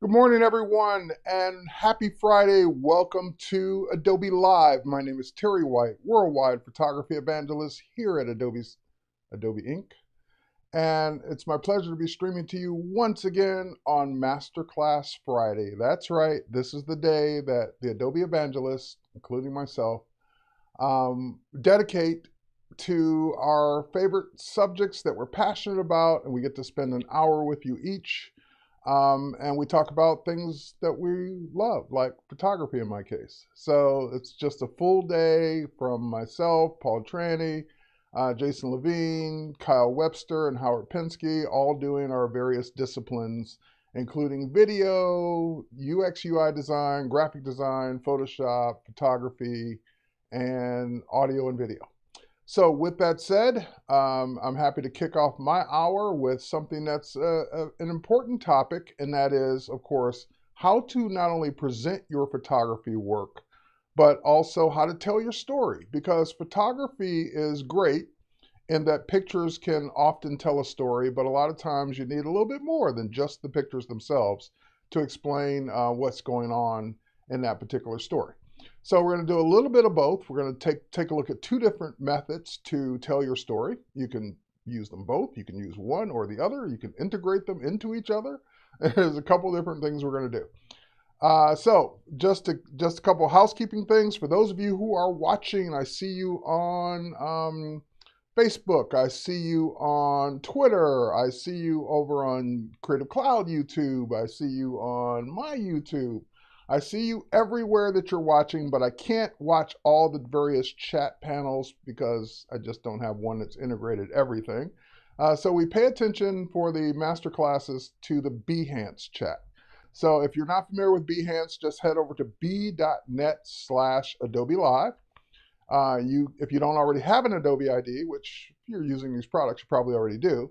Good morning, everyone, and happy Friday. Welcome to Adobe Live. My name is Terry White, worldwide photography evangelist here at Adobe Inc. And it's my pleasure to be streaming to you once again on Masterclass Friday. That's right, this is the day that the Adobe evangelists, including myself, dedicate to our favorite subjects that we're passionate about, and we get to spend an hour with you each. And we talk about things that we love, like photography in my case. So it's just a full day from myself, Paul Tranny, Jason Levine, Kyle Webster, and Howard Pinsky, all doing our various disciplines, including video, UX UI design, graphic design, Photoshop, photography, and audio and video. So with that said, I'm happy to kick off my hour with something that's an important topic, and that is, of course, how to not only present your photography work, but also how to tell your story. Because photography is great in that pictures can often tell a story, but a lot of times you need a little bit more than just the pictures themselves to explain what's going on in that particular story. So we're going to do a little bit of both. We're going to take a look at two different methods to tell your story. You can use them both. You can use one or the other. You can integrate them into each other. There's a couple different things we're going to do. So just a couple housekeeping things. For those of you who are watching, I see you on Facebook. I see you on Twitter. I see you over on Creative Cloud YouTube. I see you on my YouTube. I see you everywhere that you're watching, but I can't watch all the various chat panels because I just don't have one that's integrated everything. So we pay attention for the master classes to the Behance chat. So if you're not familiar with Behance, just head over to b.net/Adobe Live. If you don't already have an Adobe ID, which if you're using these products, you probably already do,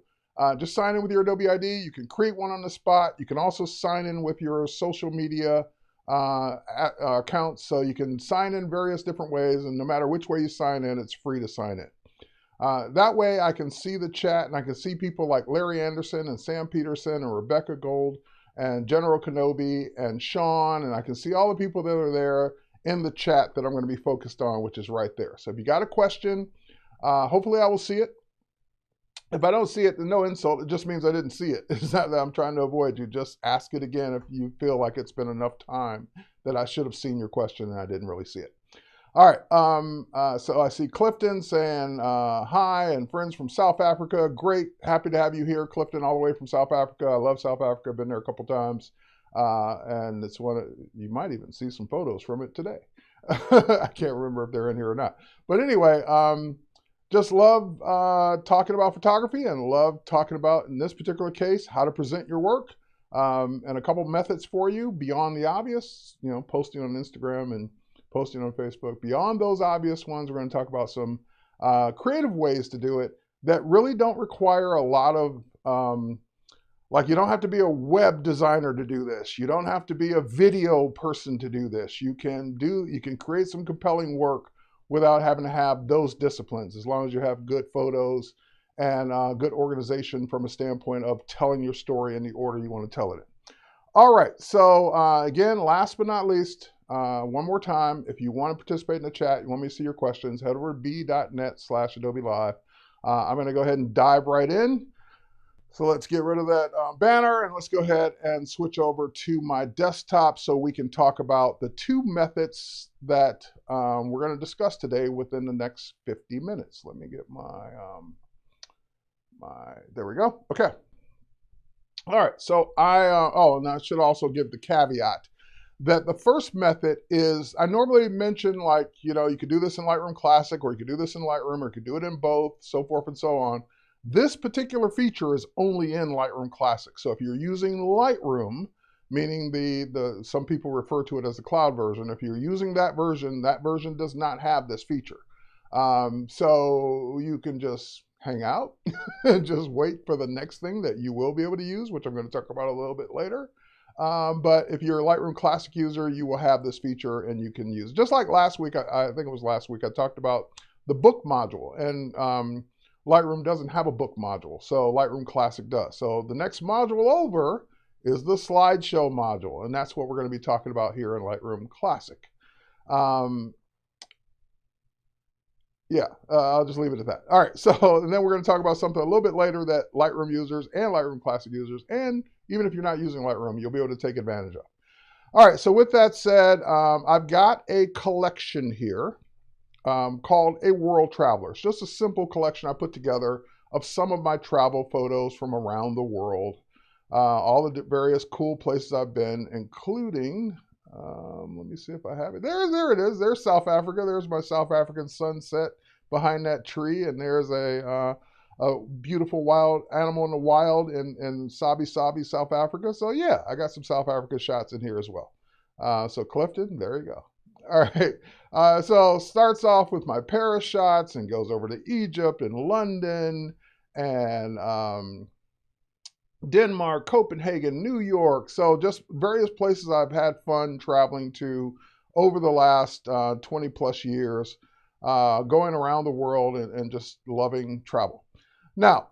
just sign in with your Adobe ID. You can create one on the spot. You can also sign in with your social media accounts, so you can sign in various different ways, and no matter which way you sign in, it's free to sign in. That way I can see the chat, and I can see people like Larry Anderson and Sam Peterson and Rebecca Gold and General Kenobi and Sean, and I can see all the people that are there in the chat that I'm going to be focused on, which is right there. So if you got a question, hopefully I will see it. If I don't see it, no insult. It just means I didn't see it. It's not that I'm trying to avoid you. Just ask it again if you feel like it's been enough time that I should have seen your question and I didn't really see it. All right. So I see Clifton saying hi, and friends from South Africa. Great. Happy to have you here, Clifton, all the way from South Africa. I love South Africa. I've been there a couple times. And it's you might even see some photos from it today. I can't remember if they're in here or not. But anyway, just love talking about photography, and love talking about, in this particular case, how to present your work, and a couple methods for you beyond the obvious, posting on Instagram and posting on Facebook. Beyond those obvious ones, we're going to talk about some creative ways to do it that really don't require a lot of, like, you don't have to be a web designer to do this. You don't have to be a video person to do this. You can create some compelling work without having to have those disciplines, as long as you have good photos and good organization from a standpoint of telling your story in the order you want to tell it in. All right, so again, last but not least, one more time, if you want to participate in the chat, you want me to see your questions, head over to b.net/Adobe Live. I'm going to go ahead and dive right in. So let's get rid of that banner, and let's go ahead and switch over to my desktop so we can talk about the two methods that we're going to discuss today within the next 50 minutes. Let me get there we go. Okay. All right. So and I should also give the caveat that the first method is, I normally mention, like, you could do this in Lightroom Classic, or you could do this in Lightroom, or you could do it in both, so forth and so on. This particular feature is only in Lightroom Classic. So if you're using Lightroom, meaning some people refer to it as the cloud version, if you're using that version does not have this feature. So you can just hang out and just wait for the next thing that you will be able to use, which I'm going to talk about a little bit later. But if you're a Lightroom Classic user, you will have this feature and you can use it. Just like last week, I think it was last week, I talked about the book module, and Lightroom doesn't have a book module, so Lightroom Classic does. So the next module over is the slideshow module, and that's what we're going to be talking about here in Lightroom Classic. I'll just leave it at that. All right, so and then we're going to talk about something a little bit later that Lightroom users and Lightroom Classic users, and even if you're not using Lightroom, you'll be able to take advantage of. All right, so with that said, I've got a collection here called A World Traveler. It's just a simple collection I put together of some of my travel photos from around the world, all the various cool places I've been, including, let me see if I have it. There it is. There's South Africa. There's my South African sunset behind that tree, and there's a beautiful wild animal in the wild in Sabi, South Africa. So yeah, I got some South Africa shots in here as well. So Clifton, there you go. All right, so starts off with my Paris shots and goes over to Egypt and London and Denmark, Copenhagen, New York. So just various places I've had fun traveling to over the last 20 plus years, going around the world and just loving travel. Now,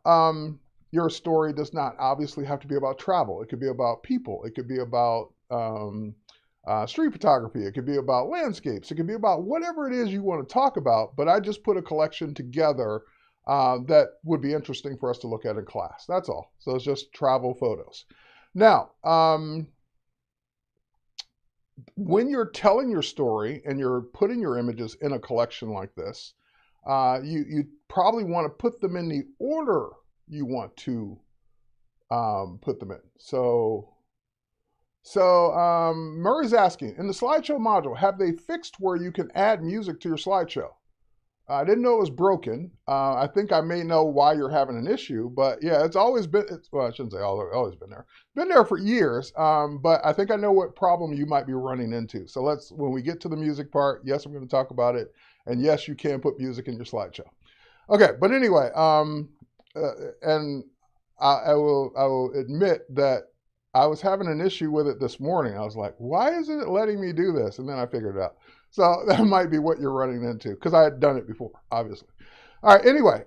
your story does not obviously have to be about travel. It could be about people. It could be about street photography. It could be about landscapes. It could be about whatever it is you want to talk about, but I just put a collection together that would be interesting for us to look at in class. That's all. So it's just travel photos. Now, when you're telling your story and you're putting your images in a collection like this, you probably want to put them in the order you want to put them in. So Murray's asking, in the slideshow module, have they fixed where you can add music to your slideshow? I didn't know it was broken. I think I may know why you're having an issue, but yeah, it's always been, well, I shouldn't say always been there. Been there for years, but I think I know what problem you might be running into. So when we get to the music part, yes, I'm going to talk about it. And yes, you can put music in your slideshow. Okay, but anyway, and I will admit that I was having an issue with it this morning. I was like, why isn't it letting me do this? And then I figured it out. So that might be what you're running into, because I had done it before, obviously. All right, anyway,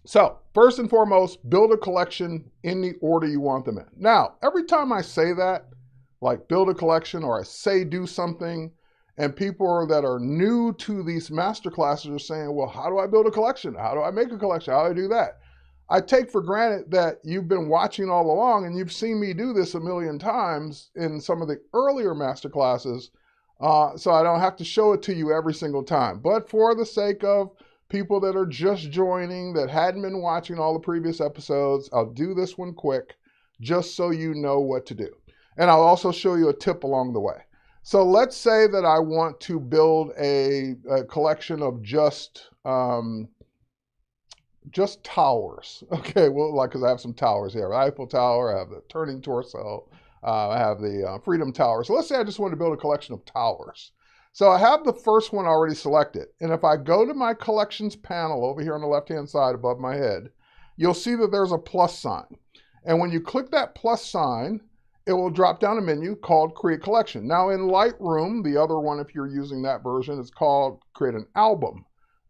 so first and foremost, build a collection in the order you want them in. Now, every time I say that, like build a collection, or I say do something, and people that are new to these masterclasses are saying, well, how do I build a collection? How do I make a collection? How do I do that? I take for granted that you've been watching all along and you've seen me do this a million times in some of the earlier masterclasses, so I don't have to show it to you every single time. But for the sake of people that are just joining, that hadn't been watching all the previous episodes, I'll do this one quick just so you know what to do. And I'll also show you a tip along the way. So let's say that I want to build a collection of just towers. Okay, well, like, because I have some towers here. I have Eiffel Tower, I have the Turning Torso, I have the Freedom Tower. So let's say I just want to build a collection of towers. So I have the first one already selected. And if I go to my collections panel over here on the left-hand side above my head, you'll see that there's a plus sign. And when you click that plus sign, it will drop down a menu called Create Collection. Now in Lightroom, the other one, if you're using that version, is called Create an Album.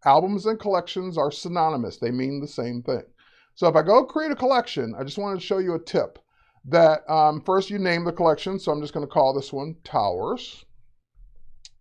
Albums and collections are synonymous. They mean the same thing. So if I go create a collection, I just wanted to show you a tip that first you name the collection. So I'm just going to call this one Towers.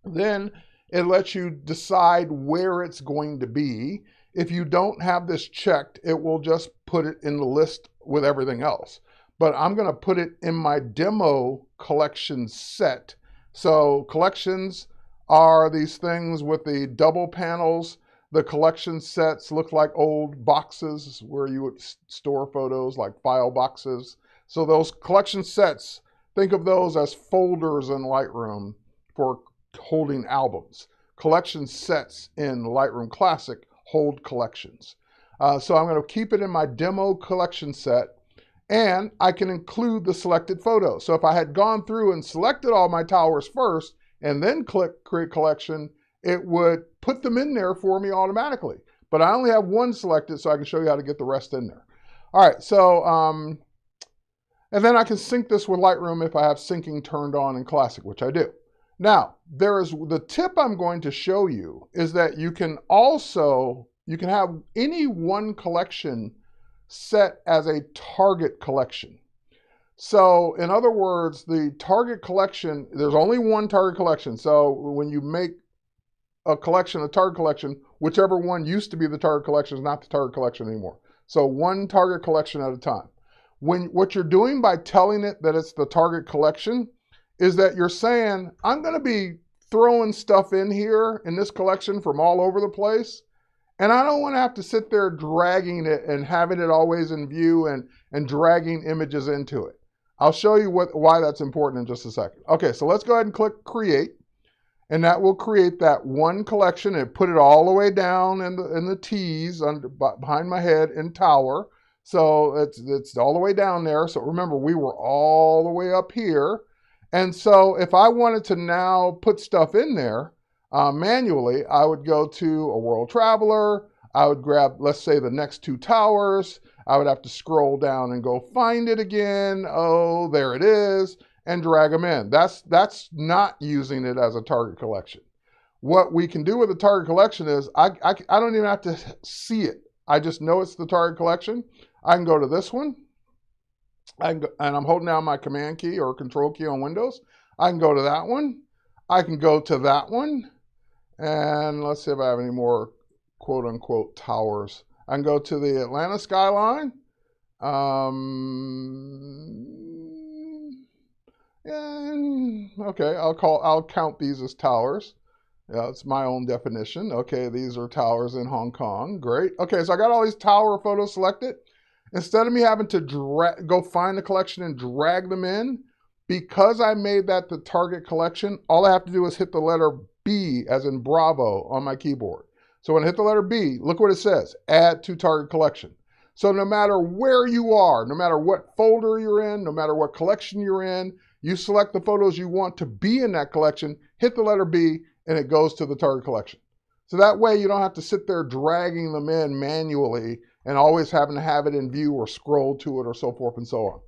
Then it lets you decide where it's going to be. If you don't have this checked, it will just put it in the list with everything else. But I'm going to put it in my demo collection set. So collections are these things with the double panels. The collection sets look like old boxes where you would store photos, like file boxes. So those collection sets, think of those as folders in Lightroom for holding albums. Collection sets in Lightroom Classic hold collections. So I'm going to keep it in my demo collection set, and I can include the selected photos. So if I had gone through and selected all my towers first and then click Create Collection, it would put them in there for me automatically. But I only have one selected, so I can show you how to get the rest in there. All right, so, and then I can sync this with Lightroom if I have syncing turned on in Classic, which I do. Now, the tip I'm going to show you is that you can have any one collection set as a target collection. So in other words, the target collection, there's only one target collection. So when you make a collection, a target collection, whichever one used to be the target collection is not the target collection anymore. So one target collection at a time. What you're doing by telling it that it's the target collection is that you're saying, I'm going to be throwing stuff in here in this collection from all over the place. And I don't want to have to sit there dragging it and having it always in view and dragging images into it. I'll show you why that's important in just a second. Okay, so let's go ahead and click Create. And that will create that one collection and put it all the way down in the T's behind my head in Tower. So it's all the way down there. So remember, we were all the way up here. And so if I wanted to now put stuff in there manually, I would go to a World Traveler. I would grab, let's say, the next two towers. I would have to scroll down and go find it again. Oh, there it is. And drag them in. That's not using it as a target collection. What we can do with a target collection is I don't even have to see it. I just know it's the target collection. I can go to this one. And I'm holding down my Command key or Control key on Windows. I can go to that one. I can go to that one. And let's see if I have any more quote unquote towers. I can go to the Atlanta skyline. Okay, I'll count these as towers. Yeah, it's my own definition. Okay, these are towers in Hong Kong. Great. Okay, so I got all these tower photos selected. Instead of me having to go find the collection and drag them in, because I made that the target collection, all I have to do is hit the letter B, as in Bravo, on my keyboard. So when I hit the letter B, look what it says, Add to Target Collection. So no matter where you are, no matter what folder you're in, no matter what collection you're in, you select the photos you want to be in that collection, hit the letter B, and it goes to the target collection. So that way you don't have to sit there dragging them in manually and always having to have it in view or scroll to it or so forth and so on.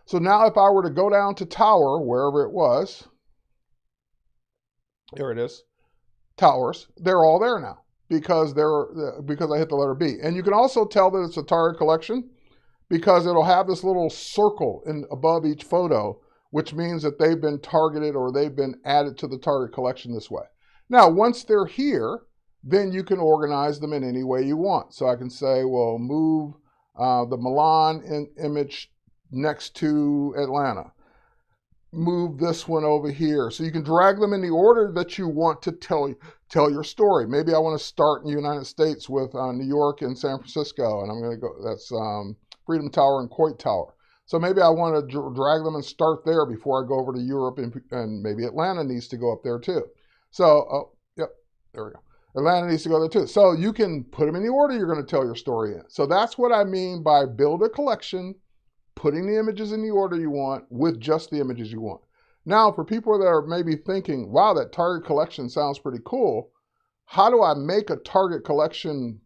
So now if I were to go down to Tower, wherever it was, there it is, Towers, they're all there now because I hit the letter B. And you can also tell that it's a target collection because it'll have this little circle above each photo, which means that they've been targeted or they've been added to the target collection this way. Now, once they're here, then you can organize them in any way you want. So I can say, well, move the Milan image next to Atlanta. Move this one over here. So you can drag them in the order that you want to tell your story. Maybe I want to start in the United States with New York and San Francisco, and I'm going to go, that's Freedom Tower and Coit Tower. So maybe I want to drag them and start there before I go over to Europe, and maybe Atlanta needs to go up there too. So, oh, yep, there we go. Atlanta needs to go there too. So you can put them in the order you're going to tell your story in. So that's what I mean by build a collection, putting the images in the order you want with just the images you want. Now, for people that are maybe thinking, wow, that target collection sounds pretty cool, how do I make a target collection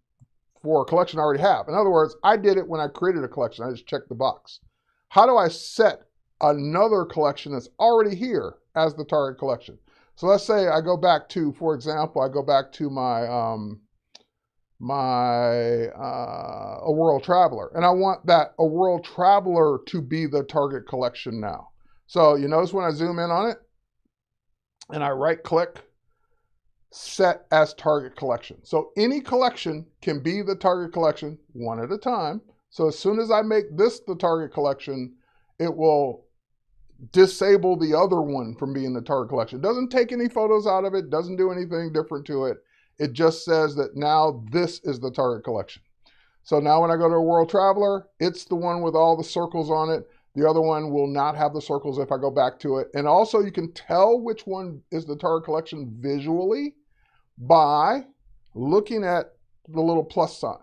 for a collection I already have? In other words, I did it when I created a collection. I just checked the box. How do I set another collection that's already here as the target collection? So let's say I go back to, for example, I go back to my A World Traveler, and I want that A World Traveler to be the target collection now. So you notice when I zoom in on it, and I right click, set as target collection. So any collection can be the target collection one at a time. So as soon as I make this the target collection, it will disable the other one from being the target collection. It doesn't take any photos out of it, doesn't do anything different to it. It just says that now this is the target collection. So now when I go to a World Traveler, it's the one with all the circles on it. The other one will not have the circles if I go back to it. And also you can tell which one is the target collection visually by looking at the little plus sign.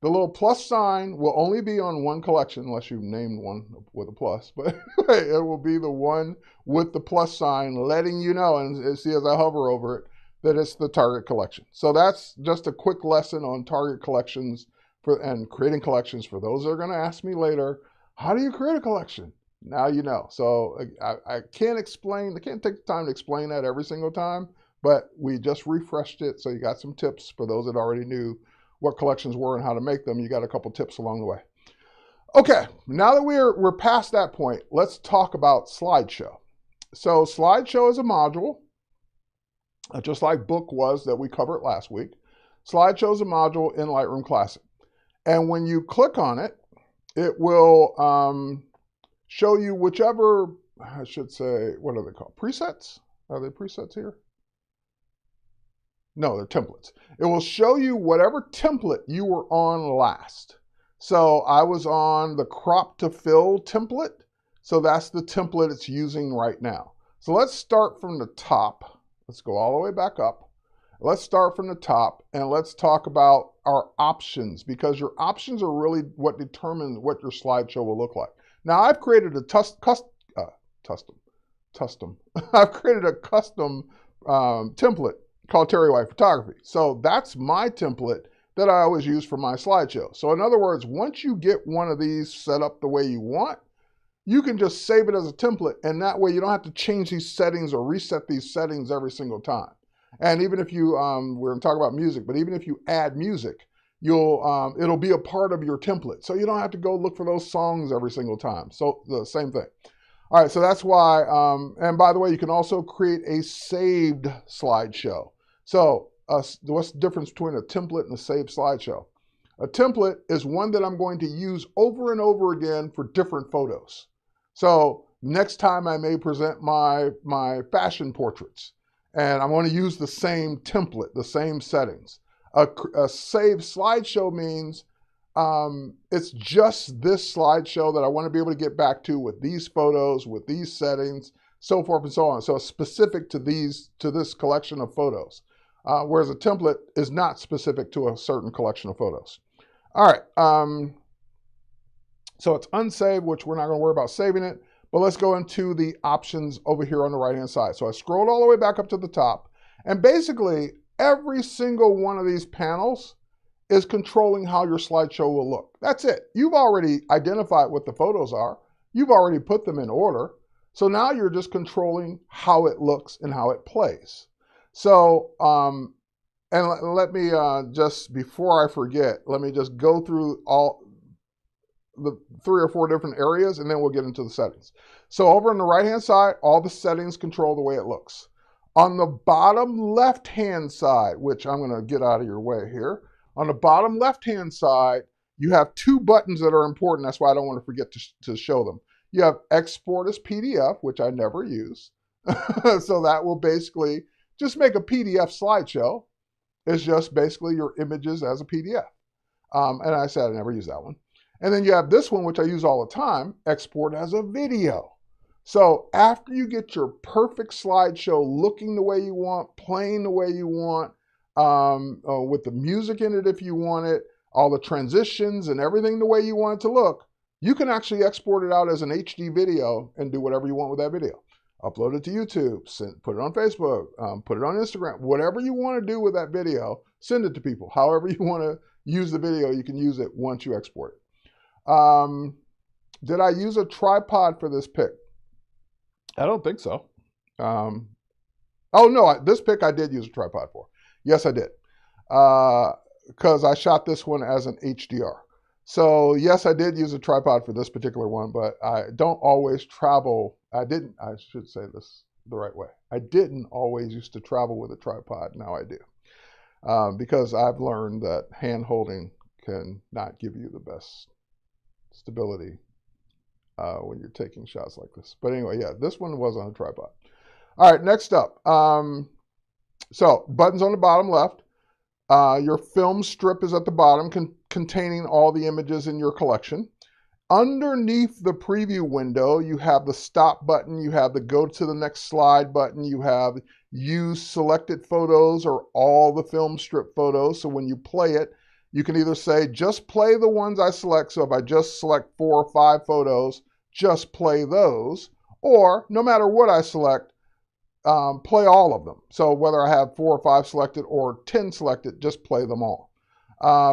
The little plus sign will only be on one collection unless you've named one with a plus, but it will be the one with the plus sign letting you know, and see as I hover over it, that it's the target collection. So that's just a quick lesson on target collections and creating collections. For those that are going to ask me later, how do you create a collection? Now you know. So I can't take the time to explain that every single time, but we just refreshed it. So you got some tips for those that already knew what collections were and how to make them. You got a couple tips along the way. Okay, now that we're past that point, let's talk about Slideshow. So Slideshow is a module, just like Book was that we covered last week. Slideshow is a module in Lightroom Classic. And when you click on it, it will show you whichever, I should say, what are they called? Presets? Are they presets here? No, they're templates. It will show you whatever template you were on last. So I was on the crop to fill template. So that's the template it's using right now. So let's start from the top. Let's go all the way back up. Let's start from the top and let's talk about our options, because your options are really what determine what your slideshow will look like. Now I've created a I've created a custom template called Terry White Photography. So that's my template that I always use for my slideshow. So in other words, once you get one of these set up the way you want, you can just save it as a template, and that way you don't have to change these settings or reset these settings every single time. And even if you, we're gonna talk about music, but even if you add music, it'll be a part of your template. So you don't have to go look for those songs every single time. So the same thing. All right, so that's why, and by the way, you can also create a saved slideshow. So what's the difference between a template and a saved slideshow? A template is one that I'm going to use over and over again for different photos. So next time I may present my fashion portraits, and I'm going to use the same template, the same settings. A saved slideshow means it's just this slideshow that I want to be able to get back to with these photos, with these settings, so forth and so on. So it's specific to this collection of photos. Whereas a template is not specific to a certain collection of photos. All right, so it's unsaved, which we're not going to worry about saving it, but let's go into the options over here on the right-hand side. So I scrolled all the way back up to the top, and basically every single one of these panels is controlling how your slideshow will look. That's it. You've already identified what the photos are. You've already put them in order. So now you're just controlling how it looks and how it plays. So, and let me just, before I forget, let me just go through all the 3 or 4 different areas, and then we'll get into the settings. So over on the right-hand side, all the settings control the way it looks. On the bottom left-hand side, which I'm going to get out of your way here, on the bottom left-hand side, you have 2 buttons that are important. That's why I don't want to forget to show them. You have export as PDF, which I never use. So that will basically just make a PDF slideshow. It's just basically your images as a PDF. And I said I never use that one. And then you have this one, which I use all the time, export as a video. So after you get your perfect slideshow looking the way you want, playing the way you want, with the music in it if you want it, all the transitions and everything the way you want it to look, you can actually export it out as an HD video and do whatever you want with that video. Upload it to YouTube, put it on Facebook, put it on Instagram, whatever you want to do with that video, send it to people. However you want to use the video, you can use it once you export it. Did I use a tripod for this pic? I don't think so. Oh no, this pic I did use a tripod for. Yes, I did. Because I shot this one as an HDR. So yes, I did use a tripod for this particular one, but I don't always travel. I should say this the right way. I didn't always used to travel with a tripod. Now I do. Because I've learned that hand holding can not give you the best stability when you're taking shots like this. But anyway, yeah, this one was on a tripod. All right, next up. So buttons on the bottom left. Your film strip is at the bottom, containing all the images in your collection. Underneath the preview window, you have the stop button, you have the go to the next slide button, you have use selected photos or all the film strip photos. So when you play it, you can either say, just play the ones I select. So if I just select 4 or 5 photos, just play those. Or no matter what I select, play all of them. So whether I have 4 or 5 selected or 10 selected, just play them all.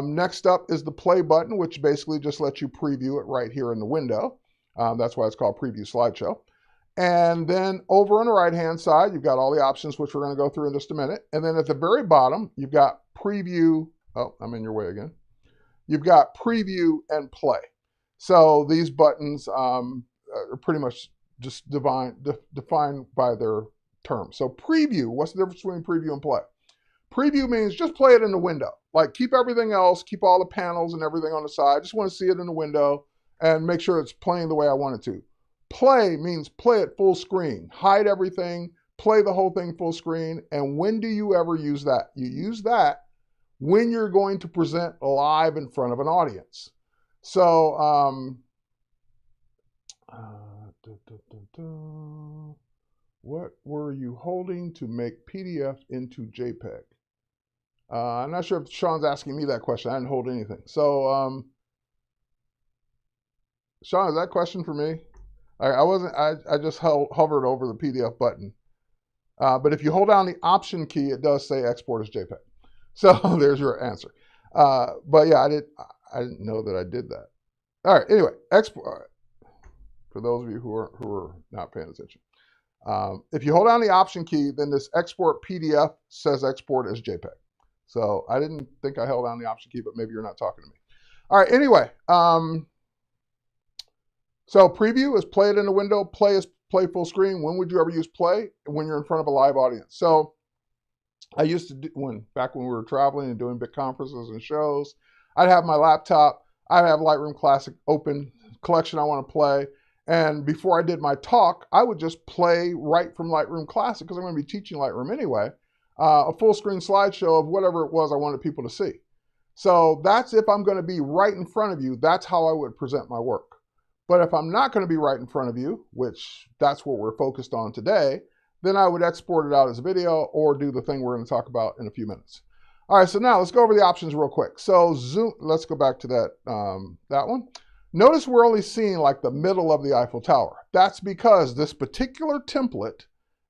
Next up is the play button, which basically just lets you preview it right here in the window. That's why it's called Preview Slideshow. And then over on the right-hand side, you've got all the options, which we're going to go through in just a minute. And then at the very bottom, you've got Preview. Oh, I'm in your way again. You've got Preview and Play. So these buttons are pretty much just defined by their term. So preview, what's the difference between preview and play? Preview means just play it in the window. Like keep everything else, keep all the panels and everything on the side. Just want to see it in the window and make sure it's playing the way I want it to. Play means play it full screen. Hide everything, play the whole thing full screen. And when do you ever use that? You use that when you're going to present live in front of an audience. So, what were you holding to make PDF into JPEG? I'm not sure if Sean's asking me that question. I didn't hold anything. So, Sean, is that question for me? I just hovered over the PDF button. But if you hold down the Option key, it does say export as JPEG. So there's your answer. But yeah, I didn't know that I did that. All right. Anyway, export. For those of you who are not paying attention, if you hold down the Option key, then this export PDF says export as JPEG. So I didn't think I held down the Option key, but maybe you're not talking to me. All right. Anyway, so preview is play it in the window. Play is play full screen. When would you ever use play? When you're in front of a live audience. So I used to do, back when we were traveling and doing big conferences and shows, I'd have my laptop. I'd have Lightroom Classic open, collection I want to play. And before I did my talk, I would just play right from Lightroom Classic, because I'm going to be teaching Lightroom anyway, a full screen slideshow of whatever it was I wanted people to see. So that's if I'm going to be right in front of you, that's how I would present my work. But if I'm not going to be right in front of you, which that's what we're focused on today, then I would export it out as a video or do the thing we're going to talk about in a few minutes. All right, so now let's go over the options real quick. So zoom, let's go back to that, that one. Notice we're only seeing like the middle of the Eiffel Tower. That's because this particular template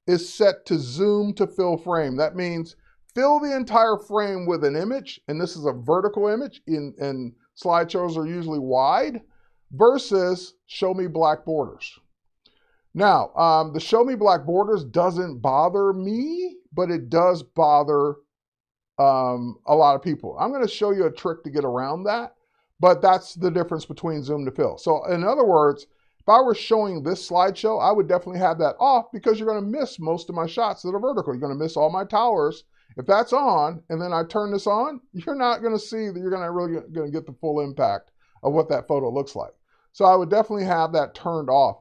is set to zoom to fill frame. That means fill the entire frame with an image, and this is a vertical image, and slideshows are usually wide, versus show me black borders. Now, the show me black borders doesn't bother me, but it does bother a lot of people. I'm going to show you a trick to get around that, but that's the difference between zoom to fill. So in other words, if I were showing this slideshow, I would definitely have that off, because you're going to miss most of my shots that are vertical. You're going to miss all my towers. If that's on and then I turn this on, you're not going to see that you're really going to get the full impact of what that photo looks like. So I would definitely have that turned off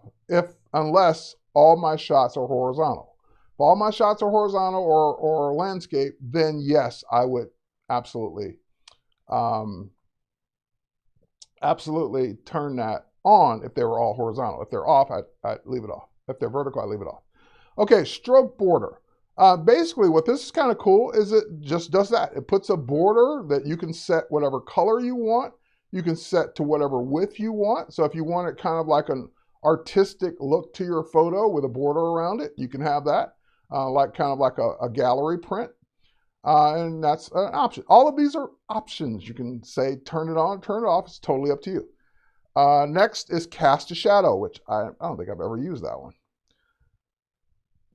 unless all my shots are horizontal. If all my shots are horizontal or landscape, then yes, I would absolutely turn that on if they were all horizontal. If they're off, I'd leave it off. If they're vertical, I'd leave it off. Okay, stroke border. Basically, what this is kind of cool is it just does that. It puts a border that you can set whatever color you want. You can set to whatever width you want. So if you want it kind of like an artistic look to your photo with a border around it, you can have that, kind of like a gallery print. And that's an option. All of these are options. You can say turn it on, turn it off. It's totally up to you. Next is cast a shadow, which I don't think I've ever used that one.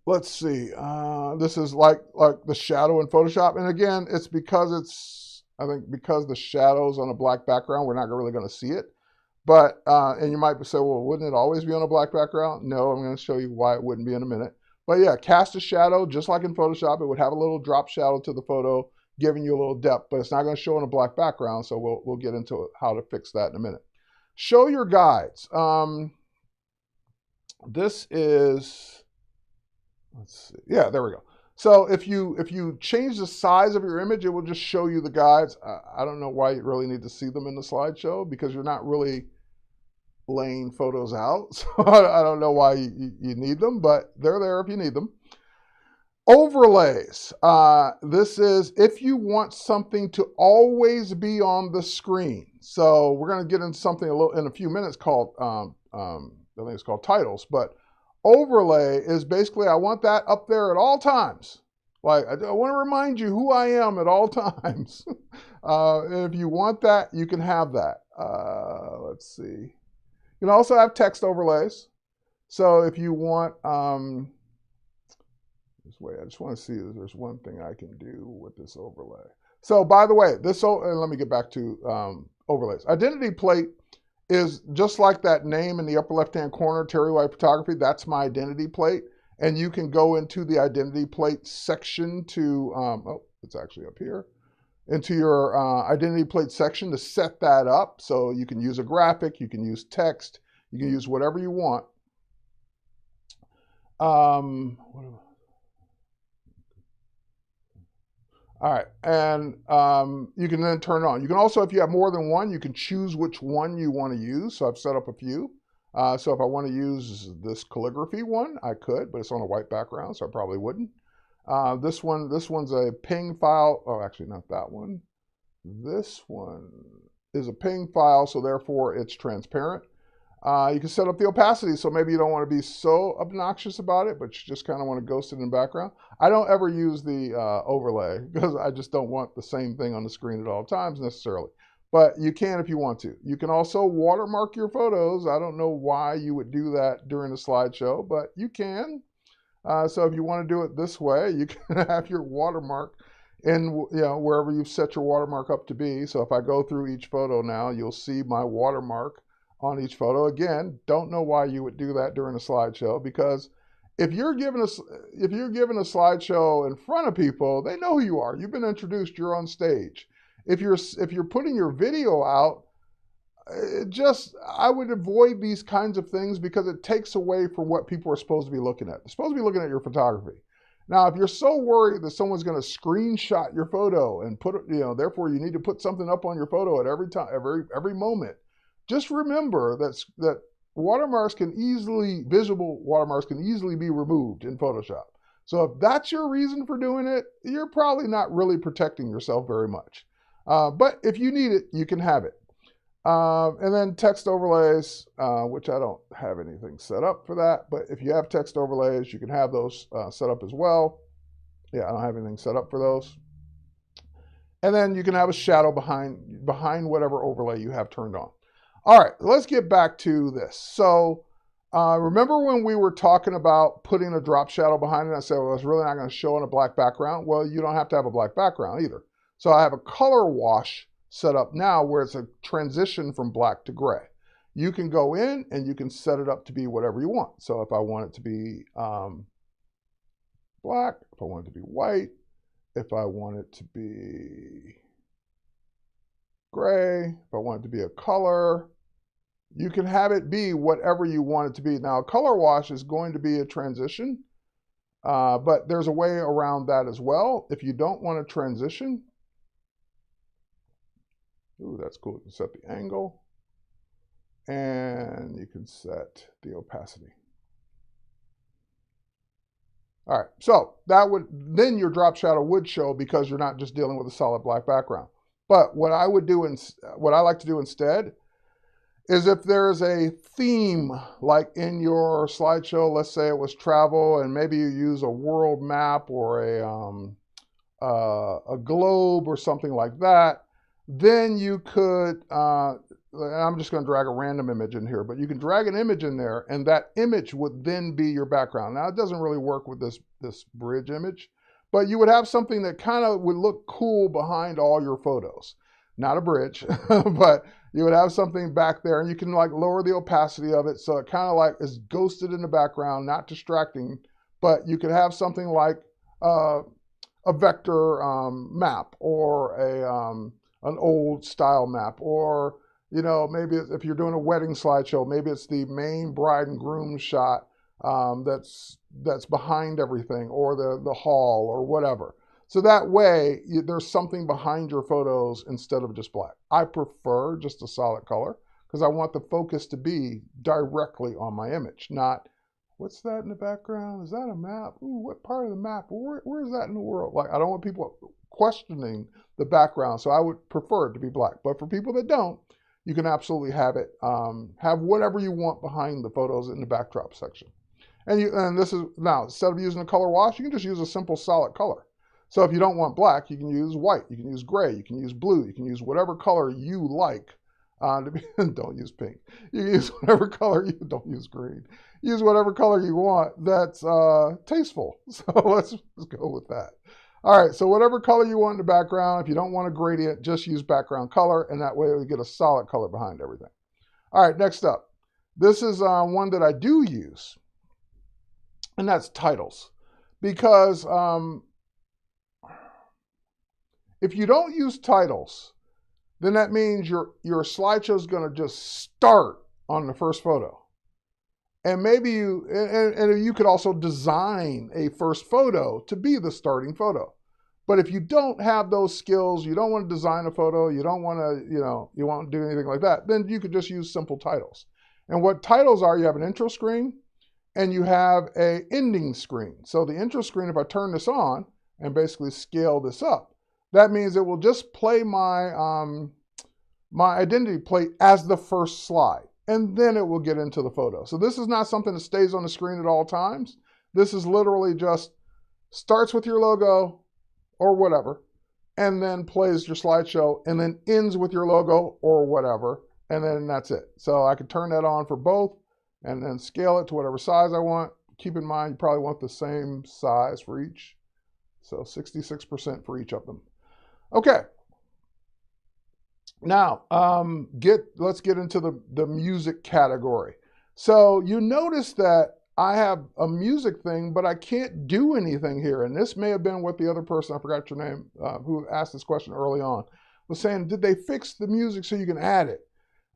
Let's see. This is like the shadow in Photoshop. And again, it's because I think because the shadow's on a black background, we're not really going to see it. But, and you might say, well, wouldn't it always be on a black background? No, I'm going to show you why it wouldn't be in a minute. But yeah, cast a shadow, just like in Photoshop, it would have a little drop shadow to the photo, giving you a little depth, but it's not going to show on a black background. So we'll get into how to fix that in a minute. Show your guides. This is, let's see. Yeah, there we go. So if you change the size of your image, it will just show you the guides. I don't know why you really need to see them in the slideshow, because you're not really laying photos out. So I don't know why you need them, but they're there if you need them. Overlays. This is if you want something to always be on the screen. So we're going to get into something in a few minutes called, I think it's called titles, but overlay is basically I want that up there at all times. Like I want to remind you who I am at all times. And if you want that, you can have that. Let's see. You can also have text overlays. So if you want, this way, I just want to see if there's one thing I can do with this overlay. So by the way, and let me get back to overlays. Identity plate is just like that name in the upper left-hand corner, Terry White Photography. That's my identity plate. And you can go into the identity plate section to, oh, it's actually up here, into your identity plate section to set that up. So you can use a graphic, you can use text, you can use whatever you want. All right, and you can then turn it on. You can also, if you have more than one, you can choose which one you want to use. So I've set up a few. So if I want to use this calligraphy one, I could, but it's on a white background, so I probably wouldn't. This one's a ping file. Oh, actually not that one. This one is a ping file, so therefore it's transparent. You can set up the opacity, so maybe you don't want to be so obnoxious about it, but you just kind of want to ghost it in the background. I don't ever use the overlay because I just don't want the same thing on the screen at all times necessarily. But you can if you want to. You can also watermark your photos. I don't know why you would do that during a slideshow, but you can. So if you want to do it this way, you can have your watermark in, wherever you've set your watermark up to be. So if I go through each photo now, you'll see my watermark on each photo. Again, don't know why you would do that during a slideshow, because if you're given a slideshow in front of people, they know who you are. You've been introduced, you're on stage. If you're putting your video out, I would avoid these kinds of things because it takes away from what people are supposed to be looking at. They're supposed to be looking at your photography. Now, if you're so worried that someone's going to screenshot your photo and put it, therefore you need to put something up on your photo at every time, every moment, just remember that visible watermarks can easily be removed in Photoshop. So if that's your reason for doing it, you're probably not really protecting yourself very much. But if you need it, you can have it. And then text overlays, which I don't have anything set up for that. But if you have text overlays, you can have those set up as well. Yeah, I don't have anything set up for those. And then you can have a shadow behind whatever overlay you have turned on. All right, let's get back to this. So remember when we were talking about putting a drop shadow behind it? I said, well, it's really not going to show on a black background. Well, you don't have to have a black background either. So I have a color wash set up now where it's a transition from black to gray. You can go in and you can set it up to be whatever you want. So if I want it to be black, if I want it to be white, if I want it to be gray, if I want it to be a color, you can have it be whatever you want it to be. Now, color wash is going to be a transition, but there's a way around that as well. If you don't want to transition, ooh, that's cool. You can set the angle and you can set the opacity. All right, so then your drop shadow would show because you're not just dealing with a solid black background. But what I like to do instead is if there's a theme, like in your slideshow, let's say it was travel, and maybe you use a world map or a globe or something like that, then you could, I'm just going to drag a random image in here, but you can drag an image in there, and that image would then be your background. Now, it doesn't really work with this bridge image, but you would have something that kind of would look cool behind all your photos. Not a bridge, but you would have something back there, and you can like lower the opacity of it so it kind of like is ghosted in the background, not distracting, but you could have something like a vector map or an old style map, or maybe if you're doing a wedding slideshow, maybe it's the main bride and groom shot that's behind everything, or the hall or whatever. So that way, there's something behind your photos instead of just black. I prefer just a solid color because I want the focus to be directly on my image, not, what's that in the background? Is that a map? Ooh, what part of the map? Where is that in the world? Like, I don't want people questioning the background, so I would prefer it to be black. But for people that don't, you can absolutely have it, have whatever you want behind the photos in the backdrop section. And this is, now, instead of using a color wash, you can just use a simple solid color. So if you don't want black, you can use white, you can use gray, you can use blue, you can use whatever color you like. Don't use pink. You can use whatever color, don't use green. Use whatever color you want that's tasteful. So let's go with that. All right, so whatever color you want in the background, if you don't want a gradient, just use background color, and that way we get a solid color behind everything. All right, next up. This is one that I do use, and that's titles. Because if you don't use titles, then that means your slideshow is going to just start on the first photo. And maybe you could also design a first photo to be the starting photo. But if you don't have those skills, you don't want to design a photo, you don't want to, you won't do anything like that, then you could just use simple titles. And what titles are, you have an intro screen and you have an ending screen. So the intro screen, if I turn this on and basically scale this up, that means it will just play my, my identity plate as the first slide. And then it will get into the photo. So this is not something that stays on the screen at all times. This is literally just starts with your logo or whatever, and then plays your slideshow, and then ends with your logo or whatever, and then that's it. So I could turn that on for both, and then scale it to whatever size I want. Keep in mind, you probably want the same size for each. So 66% for each of them. Okay. Now, let's get into the music category. So you notice that I have a music thing, but I can't do anything here. And this may have been what the other person, I forgot your name, who asked this question early on, was saying, did they fix the music so you can add it?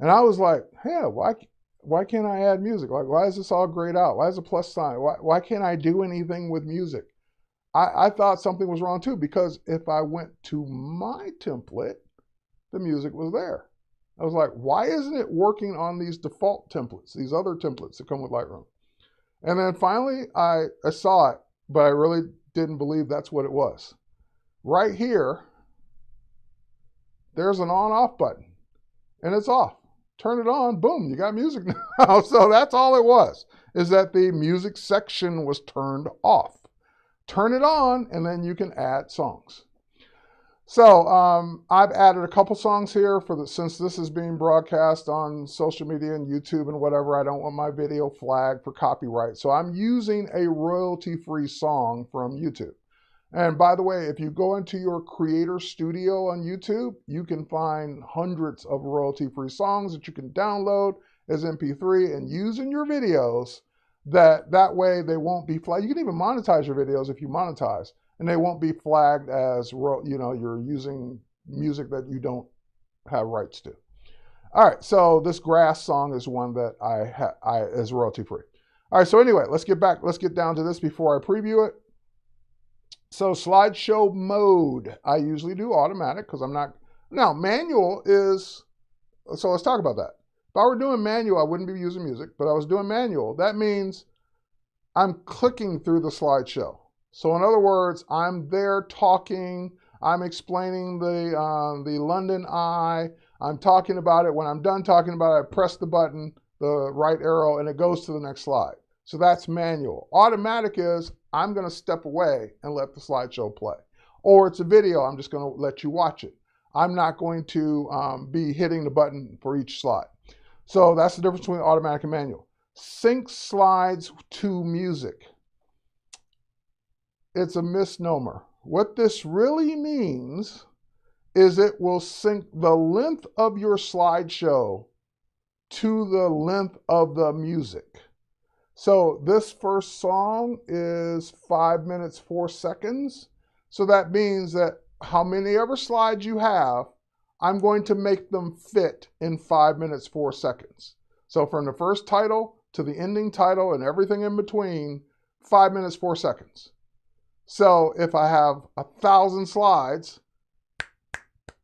And I was like, yeah, why can't I add music? Like, why is this all grayed out? Why is a plus sign? Why can't I do anything with music? I thought something was wrong too, because if I went to my template, the music was there. I was like, why isn't it working on these default templates, these other templates that come with Lightroom? And then finally, I saw it, but I really didn't believe that's what it was. Right here, there's an on-off button, and it's off. Turn it on, boom, you got music now. So that's all it was, is that the music section was turned off. Turn it on, and then you can add songs. So I've added a couple songs here since this is being broadcast on social media and YouTube and whatever. I don't want my video flagged for copyright. So I'm using a royalty-free song from YouTube. And by the way, if you go into your creator studio on YouTube, you can find hundreds of royalty-free songs that you can download as MP3 and use in your videos. That way they won't be flagged. You can even monetize your videos if you monetize. And they won't be flagged as, you're using music that you don't have rights to. All right, so this grass song is one that is royalty free. All right, so anyway, let's get down to this before I preview it. So slideshow mode, I usually do automatic because I'm not, now manual is, so let's talk about that. If I were doing manual, I wouldn't be using music, but I was doing manual. That means I'm clicking through the slideshow. So in other words, I'm there talking, I'm explaining the London Eye, I'm talking about it. When I'm done talking about it, I press the button, the right arrow, and it goes to the next slide. So that's manual. Automatic is, I'm gonna step away and let the slideshow play. Or it's a video, I'm just gonna let you watch it. I'm not going to be hitting the button for each slide. So that's the difference between automatic and manual. Sync slides to music. It's a misnomer. What this really means is it will sync the length of your slideshow to the length of the music. So this first song is 5 minutes, 4 seconds. So that means that how many ever slides you have, I'm going to make them fit in 5 minutes, 4 seconds. So from the first title to the ending title and everything in between, 5 minutes, 4 seconds. So if I have 1,000 slides,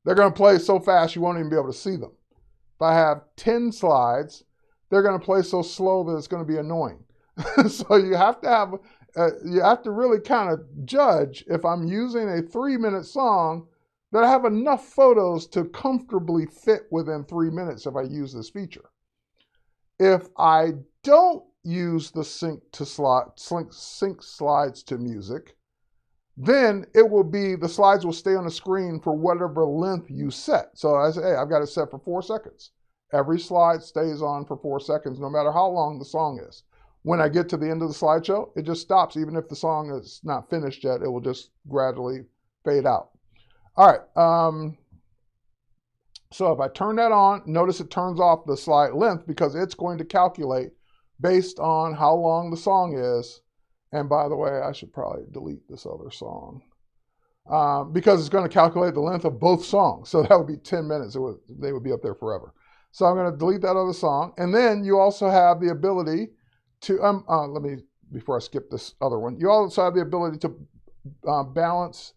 they're going to play so fast you won't even be able to see them. If I have 10 slides, they're going to play so slow that it's going to be annoying. So you have to really kind of judge if I'm using a 3-minute song that I have enough photos to comfortably fit within 3 minutes if I use this feature. If I don't use the sync slides to music, then it will be, the slides will stay on the screen for whatever length you set. So I say, hey, I've got it set for 4 seconds. Every slide stays on for 4 seconds, no matter how long the song is. When I get to the end of the slideshow, it just stops. Even if the song is not finished yet, it will just gradually fade out. All right. So if I turn that on, notice it turns off the slide length because it's going to calculate based on how long the song is. And by the way, I should probably delete this other song because it's going to calculate the length of both songs. So that would be 10 minutes. They would be up there forever. So I'm going to delete that other song. And then you also have the ability to, before I skip this other one, you also have the ability to balance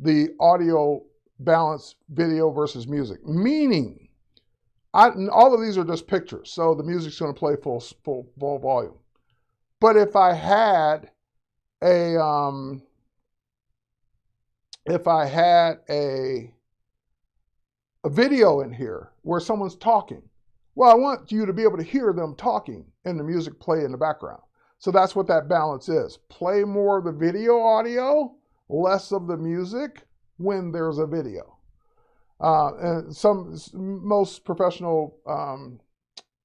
the audio, balance video versus music. Meaning, all of these are just pictures. So the music's going to play full volume. But if I had a video in here where someone's talking, well, I want you to be able to hear them talking and the music play in the background. So that's what that balance is. Play more of the video audio, less of the music when there's a video. And most professional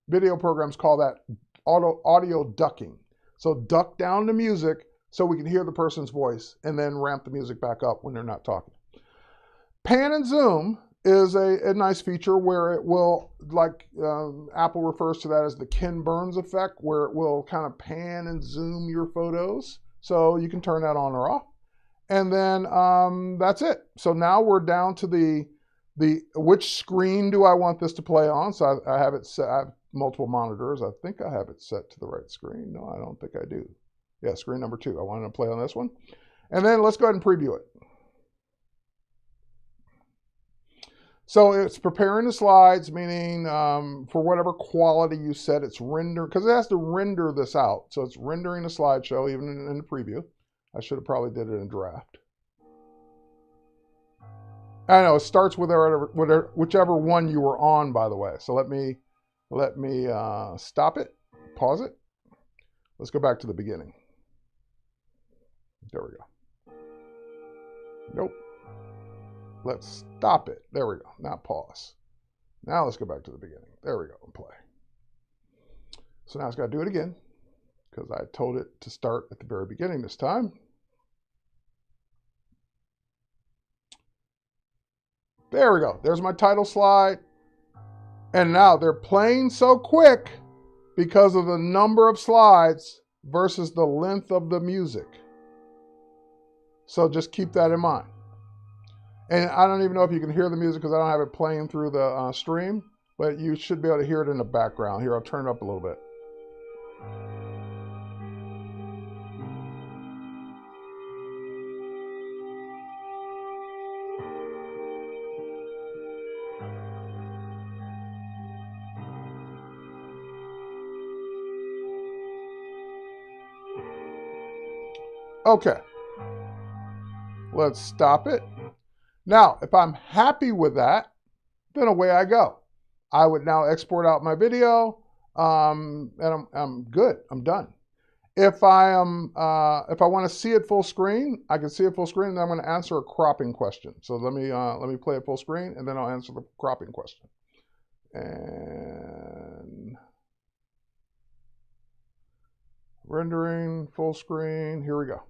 video programs call that audio ducking. So duck down the music so we can hear the person's voice and then ramp the music back up when they're not talking. Pan and zoom is a nice feature where it will, like Apple refers to that as the Ken Burns effect, where it will kind of pan and zoom your photos. So you can turn that on or off. And then that's it. So now we're down to the which screen do I want this to play on? So I have it set. I have multiple monitors. I think I have it set to the right screen. No, I don't think I do. Yeah, screen number 2. I wanted to play on this one. And then let's go ahead and preview it. So it's preparing the slides, meaning for whatever quality you set, it's render, because it has to render this out. So it's rendering a slideshow, even in the preview. I should have probably did it in draft. I know it starts with whichever one you were on, by the way. So let me stop it, pause it. Let's go back to the beginning. There we go. Nope. Let's stop it. There we go. Now pause. Now let's go back to the beginning. There we go, and play. So now it's got to do it again because I told it to start at the very beginning this time. There we go. There's my title slide. And now they're playing so quick because of the number of slides versus the length of the music. So just keep that in mind. And I don't even know if you can hear the music because I don't have it playing through the stream, but you should be able to hear it in the background. Here, I'll turn it up a little bit. Okay. Let's stop it. Now, if I'm happy with that, then away I go. I would now export out my video, and I'm good. I'm done. If I want to see it full screen, I can see it full screen, and then I'm going to answer a cropping question. So let me play it full screen, and then I'll answer the cropping question. And rendering full screen. Here we go.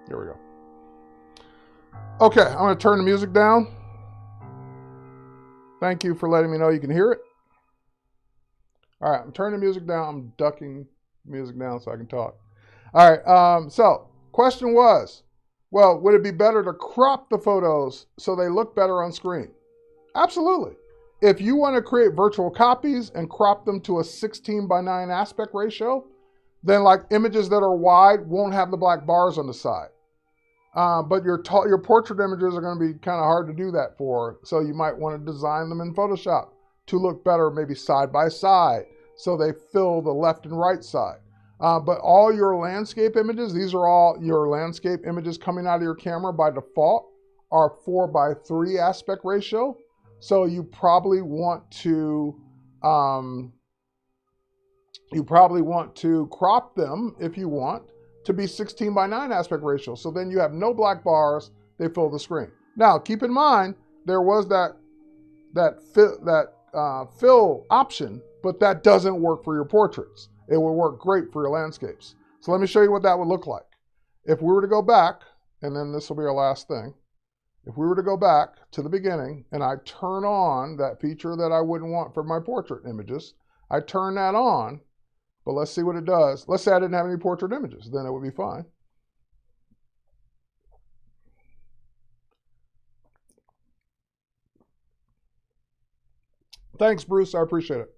Here we go. Okay, I'm going to turn the music down. Thank you for letting me know you can hear it. All right, I'm turning the music down. I'm ducking music down so I can talk. All right, so question was, well, would it be better to crop the photos so they look better on screen? Absolutely. If you want to create virtual copies and crop them to a 16:9 aspect ratio, then like images that are wide won't have the black bars on the side. But your portrait images are going to be kind of hard to do that for. So you might want to design them in Photoshop to look better, maybe side by side, so they fill the left and right side. But all your landscape images, these are all your landscape images coming out of your camera by default, are 4:3 aspect ratio. So you probably want to crop them if you want to be 16:9 aspect ratio. So then you have no black bars, they fill the screen. Now, keep in mind, there was that fill option, but that doesn't work for your portraits. It will work great for your landscapes. So let me show you what that would look like. if we were to go back, and then this will be our last thing, if we were to go back to the beginning and I turn on that feature that I wouldn't want for my portrait images, I turn that on, but let's see what it does. Let's say I didn't have any portrait images, then it would be fine. Thanks, Bruce, I appreciate it.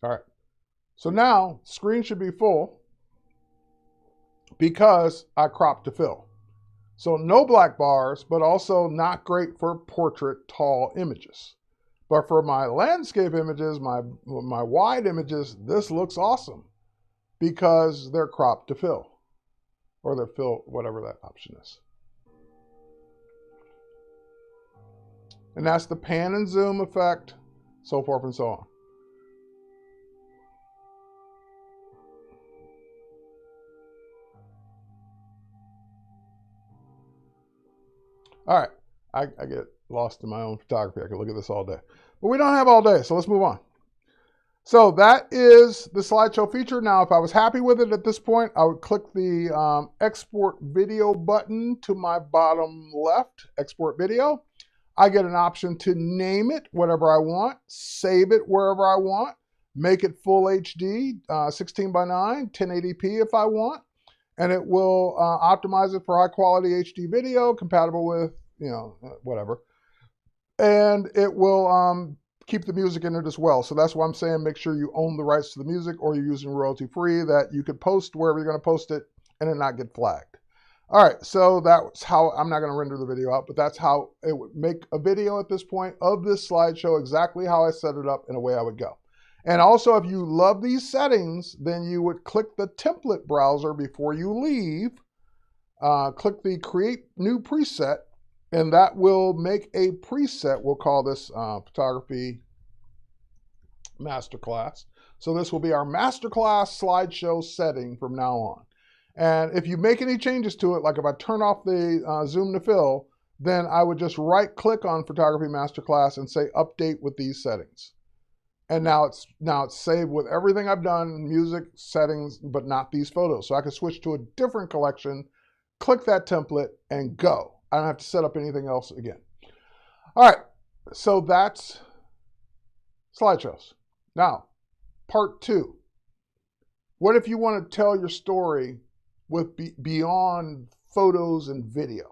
All right, so now screen should be full because I cropped to fill. So no black bars, but also not great for portrait tall images. But for my landscape images, my wide images, this looks awesome because they're cropped to fill, or they're fill, whatever that option is. And that's the pan and zoom effect, so forth and so on. All right, I get lost in my own photography. I could look at this all day. But we don't have all day, so let's move on. So that is the slideshow feature. Now, if I was happy with it at this point, I would click the export video button to my bottom left, export video. I get an option to name it whatever I want, save it wherever I want, make it full HD, 16:9, 1080p if I want, and it will optimize it for high quality HD video compatible with, you know, whatever. And it will keep the music in it as well. So that's why I'm saying make sure you own the rights to the music, or you're using royalty free, that you could post wherever you're going to post it and it not get flagged. All right, so that's how, I'm not going to render the video out, but that's how it would make a video at this point of this slideshow, exactly how I set it up, in a way I would go. And also, if you love these settings, then you would click the template browser before you leave, click the create new preset, and that will make a preset. We'll call this photography masterclass. So this will be our masterclass slideshow setting from now on. And if you make any changes to it, like if I turn off the zoom to fill, then I would just right click on photography masterclass and say update with these settings. And now it's saved with everything I've done, music, settings, but not these photos. So I can switch to a different collection, click that template, and go. I don't have to set up anything else again. All right, so that's slideshows. Now, part 2. What if you want to tell your story with beyond photos and video?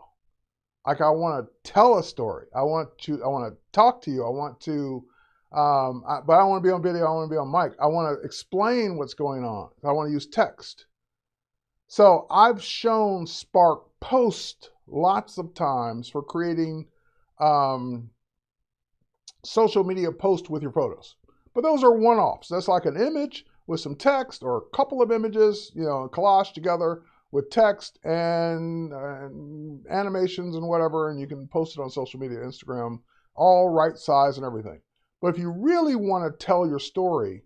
Like, I want to tell a story. I want to talk to you. I want to, but I don't want to be on video. I want to be on mic. I want to explain what's going on. I want to use text. So I've shown Spark Post lots of times for creating social media posts with your photos. But those are one-offs. That's like an image with some text, or a couple of images, you know, collage together with text and animations and whatever, and you can post it on social media, Instagram, all right size and everything. But if you really want to tell your story,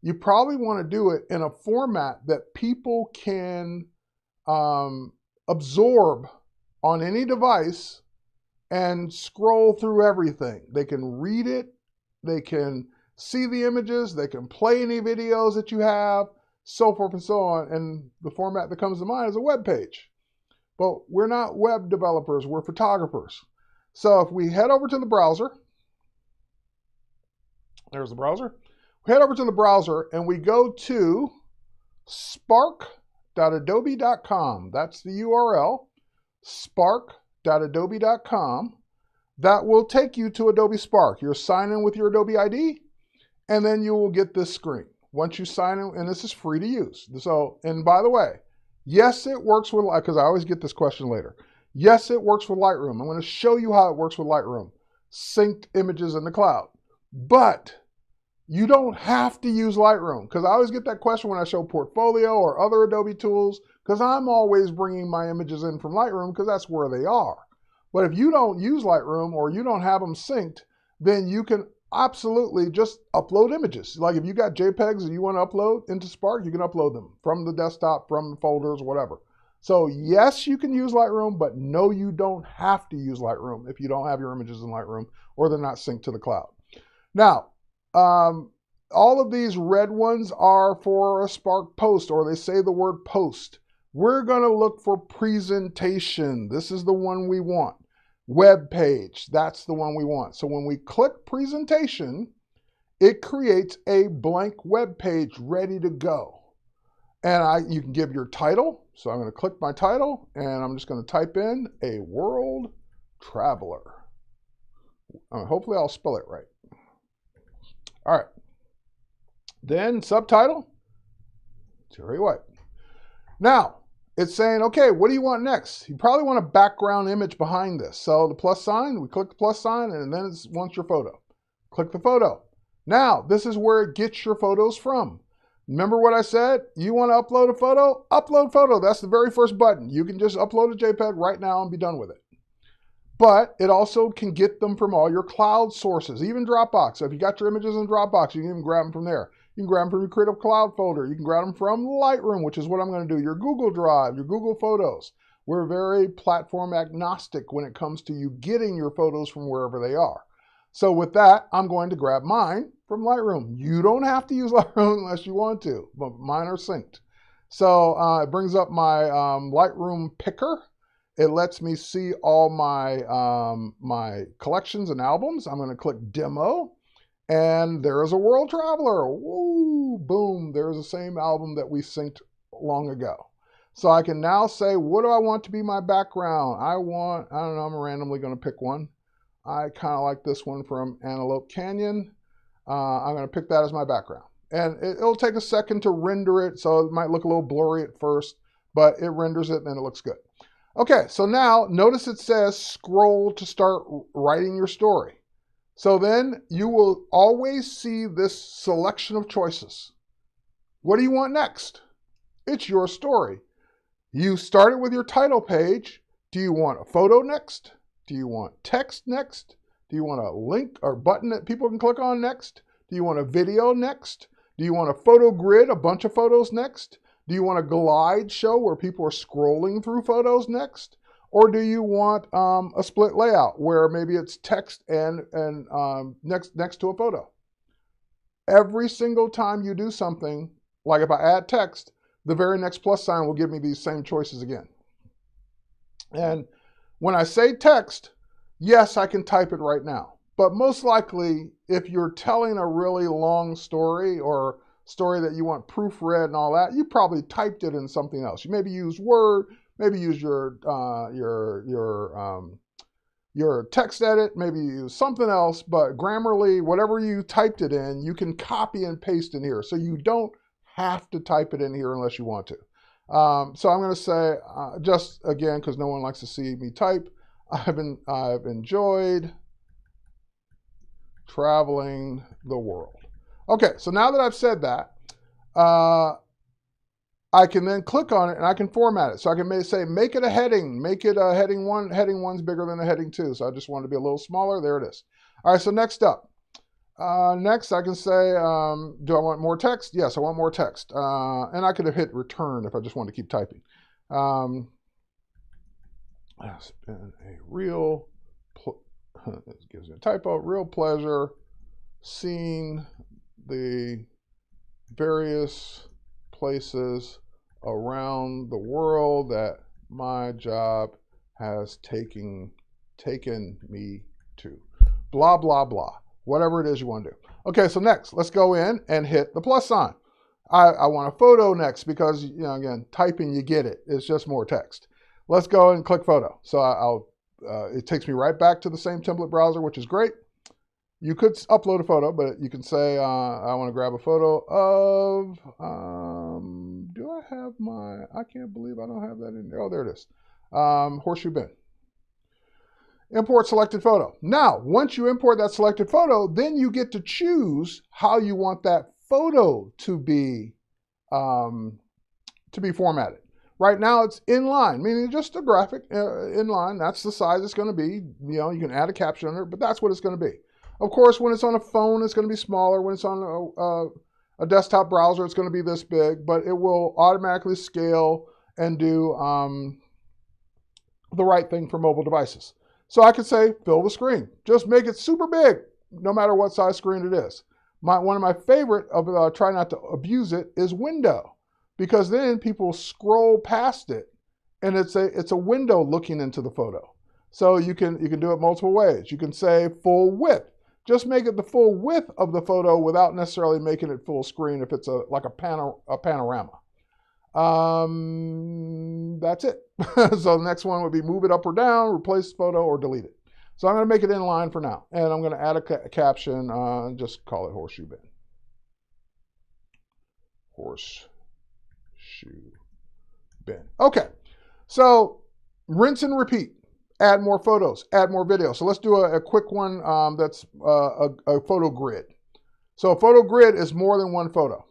you probably want to do it in a format that people can absorb on any device and scroll through everything. They can read it, they can see the images, they can play any videos that you have, so forth and so on. And the format that comes to mind is a web page. But we're not web developers, we're photographers. So if we head over to the browser, there's the browser. We head over to the browser and we go to spark.adobe.com. That's the URL, spark.adobe.com. That will take you to Adobe Spark. You'll sign in with your Adobe ID, and then you will get this screen. Once you sign in, and this is free to use. So, and by the way, yes, it works with, because I always get this question later. Yes, it works with Lightroom. I'm going to show you how it works with Lightroom. Synced images in the cloud. But you don't have to use Lightroom, because I always get that question when I show Portfolio or other Adobe tools, because I'm always bringing my images in from Lightroom because that's where they are. But if you don't use Lightroom or you don't have them synced, then you can absolutely just upload images. Like if you got JPEGs and you want to upload into Spark, you can upload them from the desktop, from the folders, whatever. So yes, you can use Lightroom, but no, you don't have to use Lightroom if you don't have your images in Lightroom or they're not synced to the cloud. Now, all of these red ones are for a Spark post, or they say the word post. We're going to look for presentation. This is the one we want. Web page, that's the one we want. So when we click presentation, it creates a blank web page ready to go. And you can give your title. So I'm going to click my title, and I'm just going to type in a world traveler. Hopefully I'll spell it right. All right. Then subtitle, Terry White. Now, it's saying, okay, what do you want next? You probably want a background image behind this. So the plus sign, we click the plus sign, and then it wants your photo. Click the photo. Now, this is where it gets your photos from. Remember what I said? You want to upload a photo? Upload photo. That's the very first button. You can just upload a JPEG right now and be done with it. But it also can get them from all your cloud sources, even Dropbox. So if you got your images in Dropbox, you can even grab them from there. You can grab them from your Creative Cloud folder. You can grab them from Lightroom, which is what I'm going to do, your Google Drive, your Google Photos. We're very platform agnostic when it comes to you getting your photos from wherever they are. So with that, I'm going to grab mine from Lightroom. You don't have to use Lightroom unless you want to, but mine are synced. So it brings up my Lightroom picker. It lets me see all my, my collections and albums. I'm going to click Demo, and there is a World Traveler. Woo, boom, there's the same album that we synced long ago. So I can now say, what do I want to be my background? I don't know, I'm randomly going to pick one. I kind of like this one from Antelope Canyon. I'm going to pick that as my background. And it'll take a second to render it, so it might look a little blurry at first, but it renders it and it looks good. Okay, so now notice it says scroll to start writing your story. So then you will always see this selection of choices. What do you want next? It's your story. You started with your title page. Do you want a photo next? Do you want text next? Do you want a link or button that people can click on next? Do you want a video next? Do you want a photo grid, a bunch of photos next? Do you want a glide show where people are scrolling through photos next? Or do you want a split layout where maybe it's text and next to a photo? Every single time you do something, like if I add text, the very next plus sign will give me these same choices again. And when I say text, yes, I can type it right now. But most likely, if you're telling a really long story or story that you want proofread and all that, you probably typed it in something else. You maybe use Word, maybe use your text edit, maybe use something else, but Grammarly, whatever you typed it in, you can copy and paste in here. So you don't have to type it in here unless you want to. So I'm going to say, just again, because no one likes to see me type, I've enjoyed traveling the world. Okay, so now that I've said that, I can then click on it and I can format it. So I can say, make it a heading, make it a heading 1. Heading 1's bigger than a heading 2. So I just want to be a little smaller. There it is. All right, so next up. Next, I can say, do I want more text? Yes, I want more text. And I could have hit return if I just wanted to keep typing. It's been a real, it gives me a typo, real pleasure seeing the various places around the world that my job has taken me to. Blah, blah, blah. Whatever it is you want to do. Okay, so next, let's go in and hit the plus sign. I want a photo next because, you know, again, typing, you get it. It's just more text. Let's go and click photo. So it takes me right back to the same template browser, which is great. You could upload a photo, but you can say, I want to grab a photo of, do I have my, I can't believe I don't have that in there. Oh, there it is. Horseshoe bin. Import selected photo. Now, once you import that selected photo, then you get to choose how you want that photo to be formatted. Right now, it's inline, meaning just a graphic inline. That's the size it's going to be. You know, you can add a caption under it, but that's what it's going to be. Of course, when it's on a phone, it's going to be smaller. When it's on a desktop browser, it's going to be this big, but it will automatically scale and do the right thing for mobile devices. So I could say, fill the screen. Just make it super big, no matter what size screen it is. One of my favorite, try not to abuse it, is window, because then people scroll past it and it's a window looking into the photo. So you can do it multiple ways. You can say full width. Just make it the full width of the photo without necessarily making it full screen if it's like a panorama. That's it. So the next one would be move it up or down, replace the photo, or delete it. So I'm going to make it inline for now. And I'm going to add a caption, just call it horseshoe bin. Horseshoe bin. Okay. So rinse and repeat. Add more photos, add more videos. So let's do a quick one that's a photo grid. So a photo grid is more than one photo.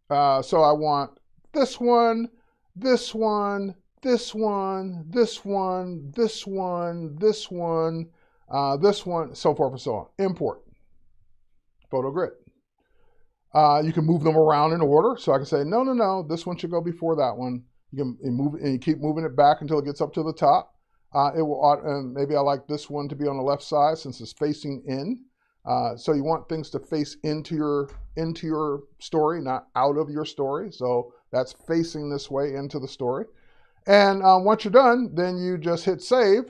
So I want this one, this one, this one, this one, this one, this one, this one, so forth and so on. Import. Photo grid. You can move them around in order. So I can say, no, no, no, this one should go before that one. You can move, and you keep moving it back until it gets up to the top. It will, maybe I like this one to be on the left side since it's facing in. So you want things to face into your story, not out of your story. So that's facing this way into the story. And once you're done, then you just hit save,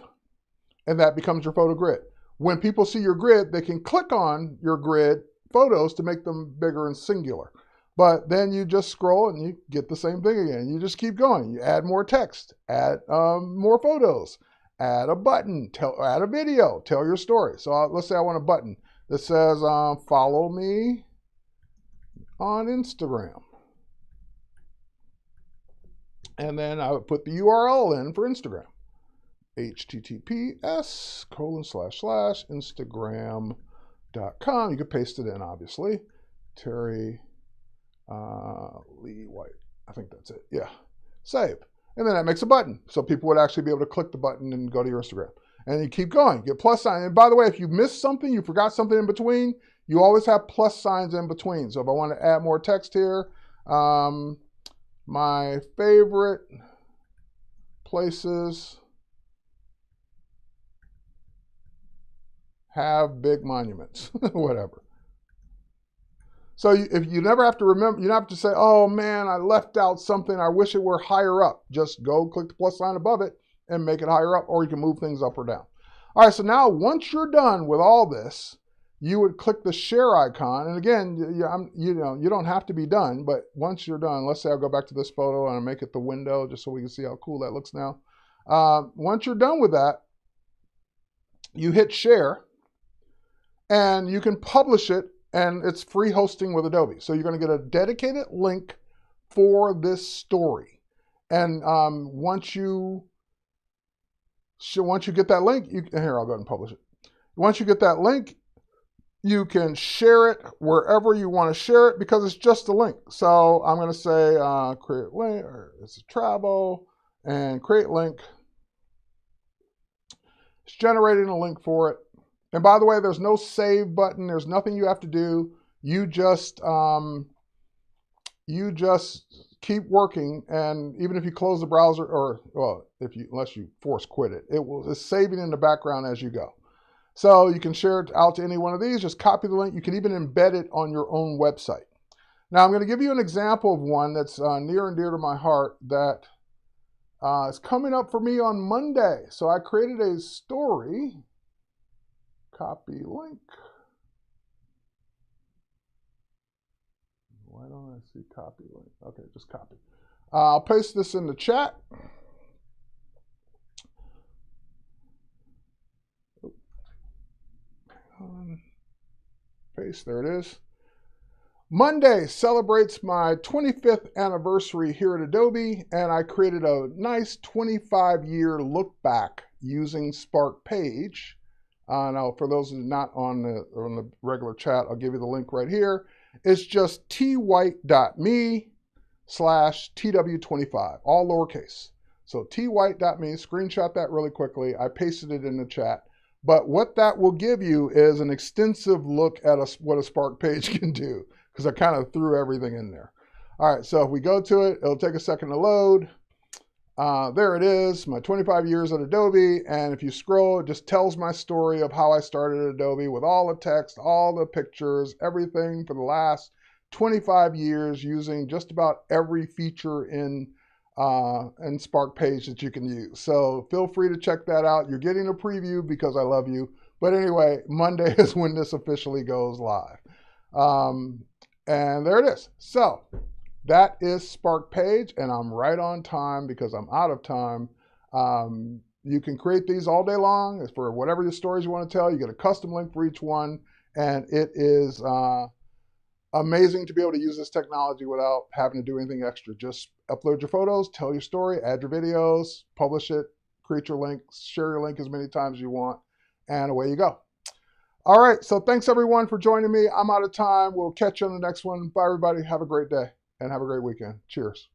and that becomes your photo grid. When people see your grid, they can click on your grid photos to make them bigger and singular. But then you just scroll and you get the same thing again. You just keep going. You add more text, add more photos, add a button, add a video, tell your story. So let's say I want a button that says, follow me on Instagram. And then I would put the URL in for Instagram. https://instagram.com. You could paste it in, obviously. Terry Lee White. I think that's it. Yeah. Save. And then that makes a button. So people would actually be able to click the button and go to your Instagram. And you keep going. Get plus sign. And by the way, if you missed something, you forgot something in between, you always have plus signs in between. So if I want to add more text here, my favorite places have big monuments, whatever. So if you never have to remember, you don't have to say, oh man, I left out something, I wish it were higher up. Just go click the plus sign above it and make it higher up, or you can move things up or down. All right, so now once you're done with all this, you would click the share icon. And again, you don't have to be done, but once you're done, let's say I'll go back to this photo and I'll make it the window just so we can see how cool that looks now. Once you're done with that, you hit share and you can publish it, and it's free hosting with Adobe. So you're going to get a dedicated link for this story. And once you get that link, here, I'll go ahead and publish it. Once you get that link, you can share it wherever you want to share it because it's just a link. So I'm going to say create link, or it's a travel, and create link. It's generating a link for it. And by the way, there's no save button. There's nothing you have to do. You just keep working, and even if you close the browser, or well, unless you force quit it, it's saving in the background as you go. So you can share it out to any one of these. Just copy the link. You can even embed it on your own website. Now I'm going to give you an example of one that's near and dear to my heart that is coming up for me on Monday. So I created a story. Copy link. Why don't I see copy link? Okay, just copy. I'll paste this in the chat. Paste, there it is. Monday celebrates my 25th anniversary here at Adobe, and I created a nice 25-year look back using Spark page. Now, for those who are not on the regular chat, I'll give you the link right here. It's just twhite.me/TW25, all lowercase. So twhite.me, screenshot that really quickly. I pasted it in the chat. But what that will give you is an extensive look at what a Spark page can do, because I kind of threw everything in there. All right, so if we go to it, it'll take a second to load. There it is, my 25 years at Adobe. And if you scroll, it just tells my story of how I started at Adobe with all the text, all the pictures, everything for the last 25 years using just about every feature in Spark page that you can use. So feel free to check that out. You're getting a preview because I love you. But anyway, Monday is when this officially goes live. And there it is. So that is Spark page, and I'm right on time because I'm out of time. You can create these all day long for whatever your stories you want to tell. You get a custom link for each one, and it is amazing to be able to use this technology without having to do anything extra. Just upload your photos, tell your story, add your videos, publish it, create your link, share your link as many times as you want, and away you go. All right, so thanks everyone for joining me. I'm out of time. We'll catch you on the next one. Bye everybody. Have a great day and have a great weekend. Cheers.